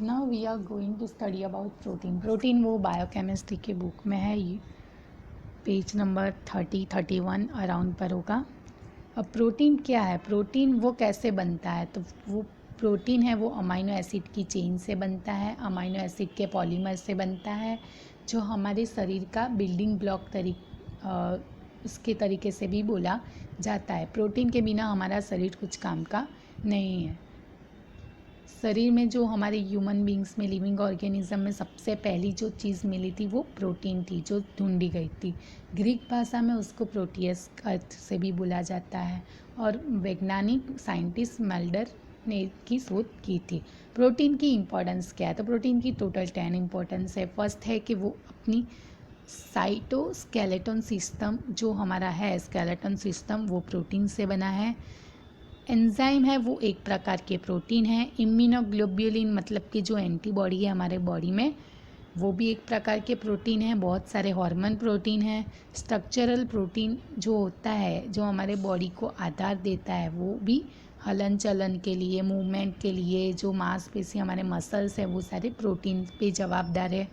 Now we are going to study about protein. Protein वो biochemistry की book में है, पेज नंबर 30-31 अराउंड पर होगा। अब प्रोटीन क्या है, प्रोटीन वो कैसे बनता है, तो वो प्रोटीन है वो अमाइनो एसिड की चेन से बनता है, अमाइनो एसिड के पॉलीमर से बनता है, जो हमारे शरीर का बिल्डिंग ब्लॉक उसके तरीके से भी बोला जाता है। प्रोटीन के बिना हमारा शरीर कुछ काम का नहीं है। शरीर में जो हमारे ह्यूमन बींग्स में, लिविंग ऑर्गेनिज्म में सबसे पहली जो चीज़ मिली थी वो प्रोटीन थी, जो ढूंढी गई थी। ग्रीक भाषा में उसको प्रोटियस अर्थ से भी बोला जाता है, और वैज्ञानिक साइंटिस्ट मल्डर ने की शोध की थी। प्रोटीन की इम्पोर्टेंस क्या है, तो प्रोटीन की टोटल 10 इम्पोर्टेंस है। फर्स्ट है कि वो अपनी साइटोस्केलेटन सिस्टम जो हमारा है, स्केलेटन सिस्टम वो प्रोटीन से बना है। एंजाइम है वो एक प्रकार के प्रोटीन है। इम्यूनोग्लोब्युलिन मतलब कि जो एंटीबॉडी है हमारे बॉडी में, वो भी एक प्रकार के प्रोटीन है। बहुत सारे हार्मोन प्रोटीन है। स्ट्रक्चरल प्रोटीन जो होता है, जो हमारे बॉडी को आधार देता है, वो भी हलन चलन के लिए, मूवमेंट के लिए, जो मांसपेशी हमारे मसल्स है, वो सारे प्रोटीन पे जवाबदार है।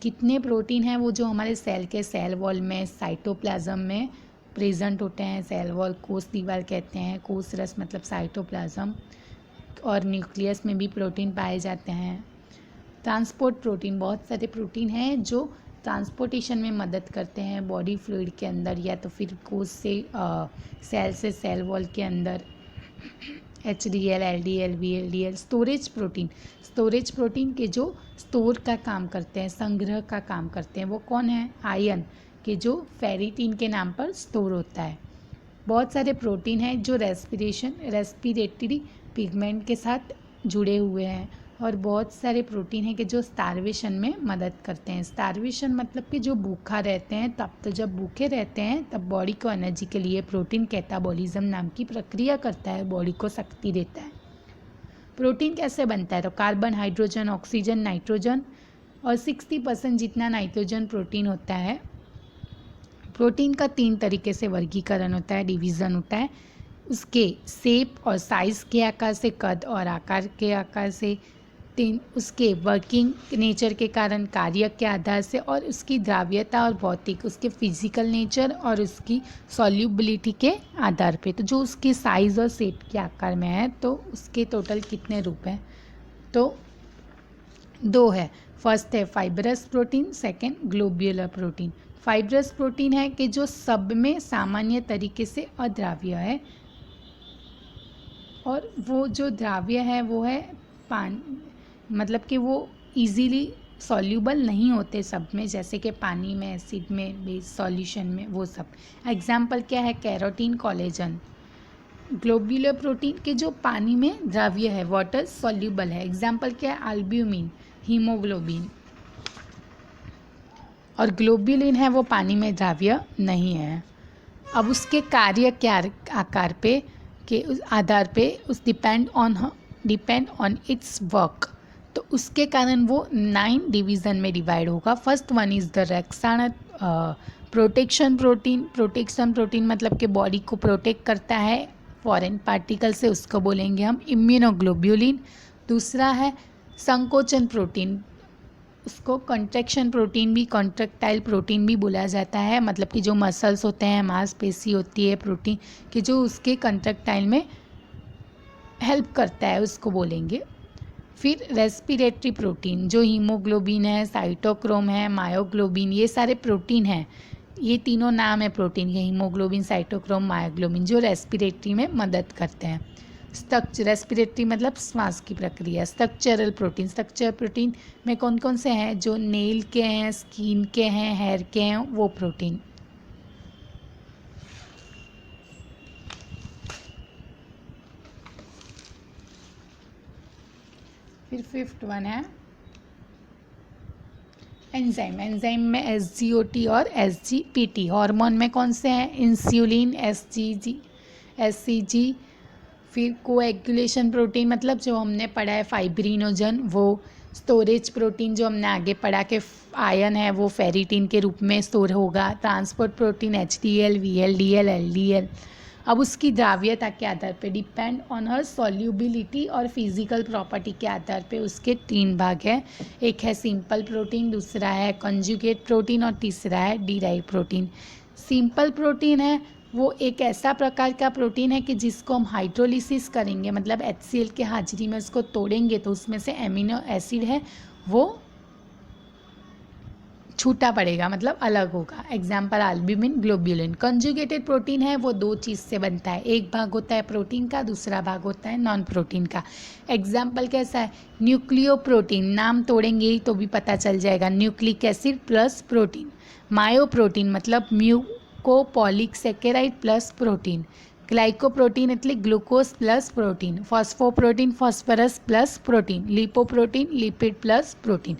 कितने प्रोटीन हैं वो जो हमारे सेल के सेल वॉल में, साइटोप्लाज्म में प्रेजेंट होते हैं। सेल वॉल कोश दीवार कहते हैं, कोश रस मतलब साइटोप्लाज्म, और न्यूक्लियस में भी प्रोटीन पाए जाते हैं। ट्रांसपोर्ट प्रोटीन, बहुत सारे प्रोटीन हैं जो ट्रांसपोर्टेशन में मदद करते हैं बॉडी फ्लूइड के अंदर, या तो फिर कोश से सेल वॉल के अंदर। HDL, LDL, VLDL। Storage protein के जो स्टोर का काम करते हैं, संग्रह का काम करते हैं, वो कौन है? आयन के जो फेरिटिन के नाम पर स्टोर होता है। बहुत सारे प्रोटीन हैं जो रेस्पिरेटरी पिगमेंट के साथ जुड़े हुए हैं, और बहुत सारे प्रोटीन हैं कि जो स्टार्वेशन में मदद करते हैं। स्टार्वेशन मतलब कि जो भूखा रहते हैं, तब तो जब भूखे रहते हैं तब बॉडी को एनर्जी के लिए प्रोटीन कैटाबॉलिज्म नाम की प्रक्रिया करता है, बॉडी को शक्ति देता है। प्रोटीन कैसे बनता है, तो कार्बन, हाइड्रोजन, ऑक्सीजन, नाइट्रोजन, और 60% जितना नाइट्रोजन प्रोटीन होता है। प्रोटीन का 3 तरीके से वर्गीकरण होता है, डिवीज़न होता है। उसके शेप और साइज़ के आकार से, कद और आकार के आकार से। 3 उसके वर्किंग नेचर के कारण, कार्य के आधार से, और उसकी द्राव्यता और भौतिक, उसके फिजिकल नेचर और उसकी सॉल्युबिलिटी के आधार पे। तो जो उसके साइज़ और शेप के आकार में है, तो उसके टोटल कितने रूप हैं, तो 2 है। फर्स्ट है fibrous protein, second globular protein. Fibrous protein है कि जो सब में सामान्य तरीके से अद्राव्य है, और वो जो द्राव्य है वो है मतलब कि वो इजीली सॉल्यूबल नहीं होते सब में, जैसे कि पानी में, एसिड में, बेस सॉल्यूशन में, वो सब। एग्जाम्पल क्या है? Carotene, collagen. ग्लोब्यूलर प्रोटीन के जो पानी में द्राव्य है, वाटर सॉल्यूबल है। एग्जाम्पल क्या है? Albumin, haemoglobin. और ग्लोब्यूलिन है वो पानी में द्राव्य नहीं है। अब उसके कार्य क्या आकार पे के उस आधार पे उस डिपेंड ऑन इट्स वर्क, तो उसके कारण वो 9 डिवीज़न में डिवाइड होगा। फर्स्ट वन इज़ द रक्षण प्रोटेक्शन प्रोटीन मतलब कि बॉडी को प्रोटेक्ट करता है फॉरेन पार्टिकल से, उसको बोलेंगे हम इम्यूनोग्लोब्यूलिन। दूसरा है संकोचन प्रोटीन, उसको कंट्रैक्शन प्रोटीन भी, कॉन्ट्रैक्टाइल प्रोटीन भी बोला जाता है, मतलब कि जो मसल्स होते हैं, मांसपेशी होती है प्रोटीन कि जो उसके कंट्रैक्टाइल में हेल्प करता है, उसको बोलेंगे। फिर रेस्पिरेटरी प्रोटीन, जो हीमोग्लोबिन है, साइटोक्रोम है, मायोग्लोबिन, ये सारे प्रोटीन हैं। ये तीनों नाम है प्रोटीन के, हीमोग्लोबिन, साइटोक्रोम, मायोग्लोबिन, जो रेस्पिरेटरी में मदद करते हैं। रेस्पिरेटरी मतलब श्वास की प्रक्रिया। स्ट्रक्चरल प्रोटीन में कौन कौन से हैं? जो नेल के हैं, स्किन के हैं, हेयर के हैं, वो प्रोटीन। फिर 5th वन है एंजाइम में SGOT और SGPT। हार्मोन में कौन से हैं? Insulin, SCG। फिर कोएगुलेशन प्रोटीन मतलब जो हमने पढ़ा है फाइब्रिनोजन, वो। स्टोरेज प्रोटीन जो हमने आगे पढ़ा कि आयन है वो फेरिटिन के रूप में स्टोर होगा। Transport protein HDL, VLDL, LDL। अब उसकी द्राव्यता के आधार पे, डिपेंड ऑन हर सॉल्युबिलिटी और फिजिकल प्रॉपर्टी के आधार पे उसके 3 भाग हैं। एक है सिंपल प्रोटीन, दूसरा है कंजुगेट प्रोटीन और तीसरा है डिराइव प्रोटीन। सिंपल प्रोटीन है वो एक ऐसा प्रकार का प्रोटीन है कि जिसको हम हाइड्रोलिसिस करेंगे, मतलब HCl के हाजिरी में उसको तोड़ेंगे तो उसमें से एमिनो एसिड है वो छूटा पड़ेगा, मतलब अलग होगा। Example albumin, globulin. Conjugated protein है वो 2 चीज़ से बनता है, एक भाग होता है प्रोटीन का, दूसरा भाग होता है नॉन प्रोटीन का। एग्जाम्पल कैसा है, न्यूक्लियोप्रोटीन, नाम तोड़ेंगे ही तो भी पता चल जाएगा, nucleic acid plus protein. Myoprotein मतलब म्यूकोपॉलिसैकेराइड प्लस प्रोटीन। ग्लाइकोप्रोटीन એટલે glucose plus protein. Phosphoprotein phosphorus plus protein. Lipoprotein lipid plus protein.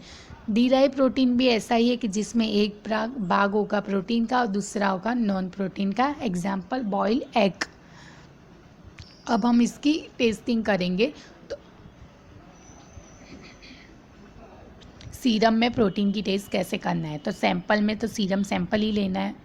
Derive protein भी ऐसा ही है कि जिसमें एक भाग होगा प्रोटीन का और दूसरा होगा नॉन प्रोटीन का। Example boil egg. अब हम इसकी टेस्टिंग करेंगे। तो सीरम में प्रोटीन की टेस्ट कैसे करना है, तो सैंपल में तो सीरम सैंपल ही लेना है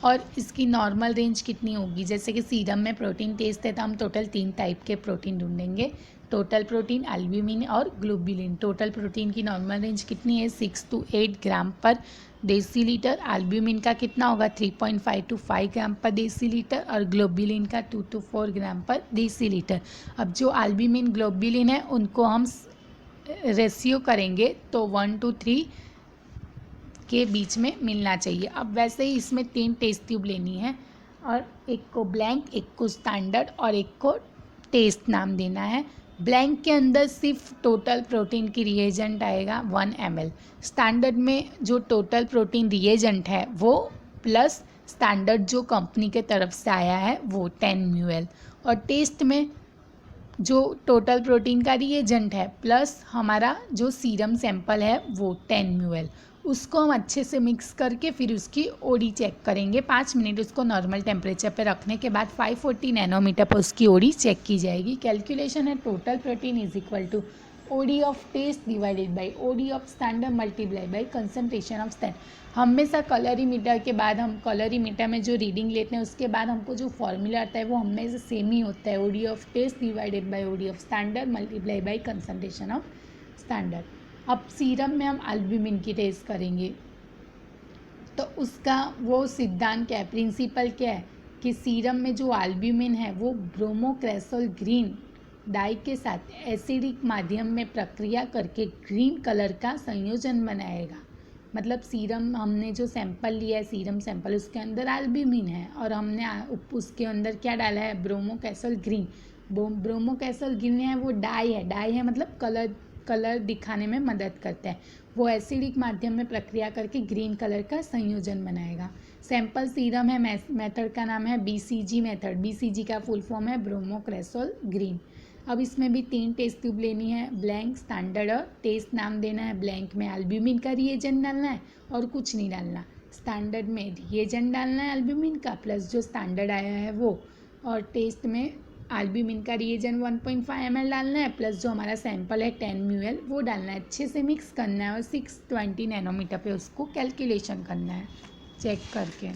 और इसकी नॉर्मल रेंज कितनी होगी। जैसे कि सीरम में प्रोटीन टेस्ट है तो हम टोटल 3 टाइप के प्रोटीन ढूंढेंगे, टोटल प्रोटीन, एल्ब्यूमिन और ग्लोब्यूलिन। टोटल प्रोटीन की नॉर्मल रेंज कितनी है, 6 to 8 ग्राम पर डेसीलीटर। एल्ब्यूमिन का कितना होगा, 3.5 to 5 ग्राम पर डेसीलीटर और ग्लोब्यूलिन का 2 to 4 ग्राम पर डेसीलीटर। अब जो एल्ब्यूमिन ग्लोब्यूलिन है उनको हम रेशियो करेंगे तो 1 to 3 के बीच में मिलना चाहिए। अब वैसे ही इसमें 3 टेस्ट ट्यूब लेनी है और एक को ब्लैंक, एक को स्टैंडर्ड और एक को टेस्ट नाम देना है। ब्लैंक के अंदर सिर्फ टोटल प्रोटीन की रिएजेंट आएगा 1 ml। स्टैंडर्ड में जो टोटल प्रोटीन रिएजेंट है वो प्लस स्टैंडर्ड जो कंपनी के तरफ से आया है वो 10 ml। और टेस्ट में जो टोटल प्रोटीन का रिएजेंट है प्लस हमारा जो सीरम सैंपल है वो 10 ml, उसको हम अच्छे से मिक्स करके फिर उसकी ओडी चेक करेंगे। 5 मिनट उसको नॉर्मल टेम्परेचर पे रखने के बाद 540 नैनोमीटर पर उसकी ओडी चेक की जाएगी। कैलकुलेशन है total protein is equal to OD of test divided by OD of standard multiply by concentration of stand. हमेशा कलरीमीटर के बाद हम कलरीमीटर में जो रीडिंग लेते हैं उसके बाद हमको जो फॉर्मूला आता है वो हमेशा सेम ही होता है, OD of test divided by OD of standard multiply by concentration of standard. अब सीरम में हम एल्ब्यूमिन की टेस्ट करेंगे तो उसका वो सिद्धांत क्या है, प्रिंसिपल क्या है कि सीरम में जो एल्ब्यूमिन है वो ब्रोमोक्रेसोल ग्रीन डाई के साथ एसिडिक माध्यम में प्रक्रिया करके ग्रीन कलर का संयोजन बनाएगा। मतलब सीरम हमने जो सैंपल लिया है, सीरम सैंपल, उसके अंदर एल्ब्यूमिन है और हमने उसके अंदर क्या डाला है, ब्रोमोक्रेसोल ग्रीन। ब्रोमोक्रेसोल ग्रीन है वो डाई है, डाई है मतलब कलर दिखाने में मदद करता है। वो एसिडिक माध्यम में प्रक्रिया करके ग्रीन कलर का संयोजन बनाएगा। सैंपल सीरम है, मेथड का नाम है BCG मेथड। BCG का फुल फॉर्म है ब्रोमोक्रेसोल ग्रीन। अब इसमें भी 3 टेस्ट ट्यूब लेनी है, ब्लैंक, स्टैंडर्ड और टेस्ट नाम देना है। ब्लैंक में एल्ब्यूमिन का रिएजेंट डालना है और कुछ नहीं डालना। स्टैंडर्ड में रिएजेंट डालना है एल्ब्यूमिन का प्लस जो स्टैंडर्ड आया है वो, और टेस्ट में एल्ब्यूमिन का रिएजेंट 1.5 ml डालना है प्लस जो हमारा सैंपल है 10 ml वो डालना है। अच्छे से मिक्स करना है और 620 नैनोमीटर पे उसको कैलकुलेशन करना है चेक करके।